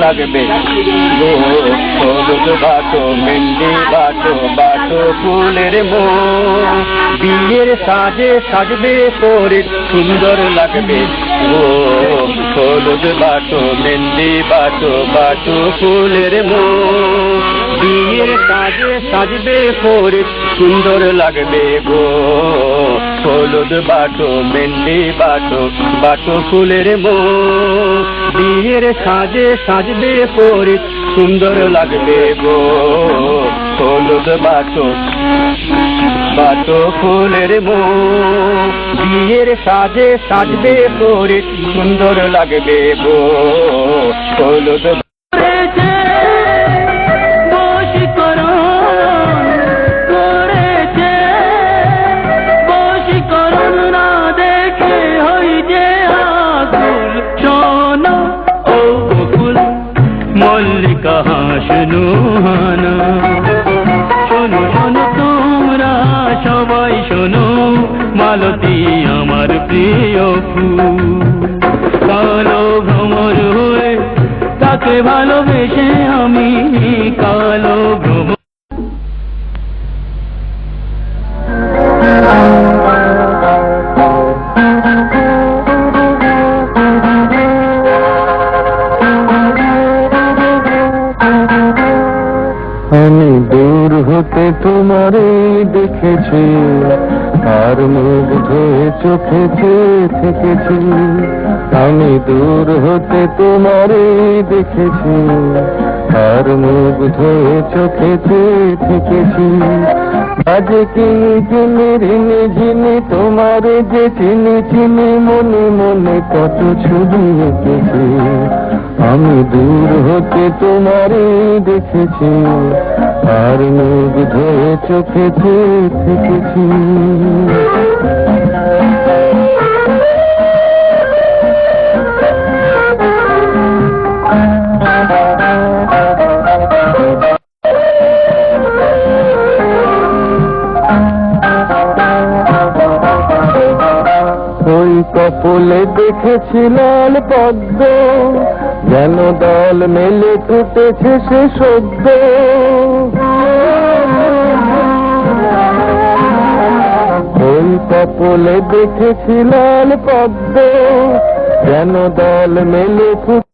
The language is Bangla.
লাগবে গো হলুদ বাটো মেহেন্দি বাটো বাটো ফুলের মো বিয়ের সাজে সাজবে পরে সুন্দর লাগবে গো হলুদ বাটো মেহেন্দি বাটো বাটো ফুলের মো বিয়ের সাজে সাজবে পরে সুন্দর লাগবে গো হলুদ বাটো মেহেন্দি বাটো বাটো ফুলের মো বিয়ের সাজে সাজবে পরে সুন্দর লাগবে গো হলুদ বাটো বাটো ফুলের মো বিয়ের সাজে সাজবে পরে সুন্দর লাগবে গো হলুদ মল্লিকা শোনো হানা শোনো শোনো তোমরা সবাই শোনো মালতী আমার প্রিয় ফুল কালো ভ্রমর হয়ে তাকে ভালোবেসে আমি কালো ভ্রমর আমি দূর হতে তোমারে দেখেছি আর মুগ্ধ হয়ে চোখে চেয়ে থেকেছি আমি দূর হতে তোমারে দেখেছি আর মুগ্ধ হয়ে চোখে চেয়ে থেকেছি আজকে চিনি ঋণে ঝিনি তোমারে যে চিনি চিনি মনে মনে কত ছবি এঁকেছি আমি দূর হতে তোমারে দেখেছি আর মুগ্ধ হয়ে চোখে চেয়ে থেকেছি ওই কপলে দেখেছি লাল পদ্ম যেন দল মেলে ফুটেছে সে সদ্য ওই কপলে দেখেছি লাল পদ্ম যেন দল মেলে ফুটে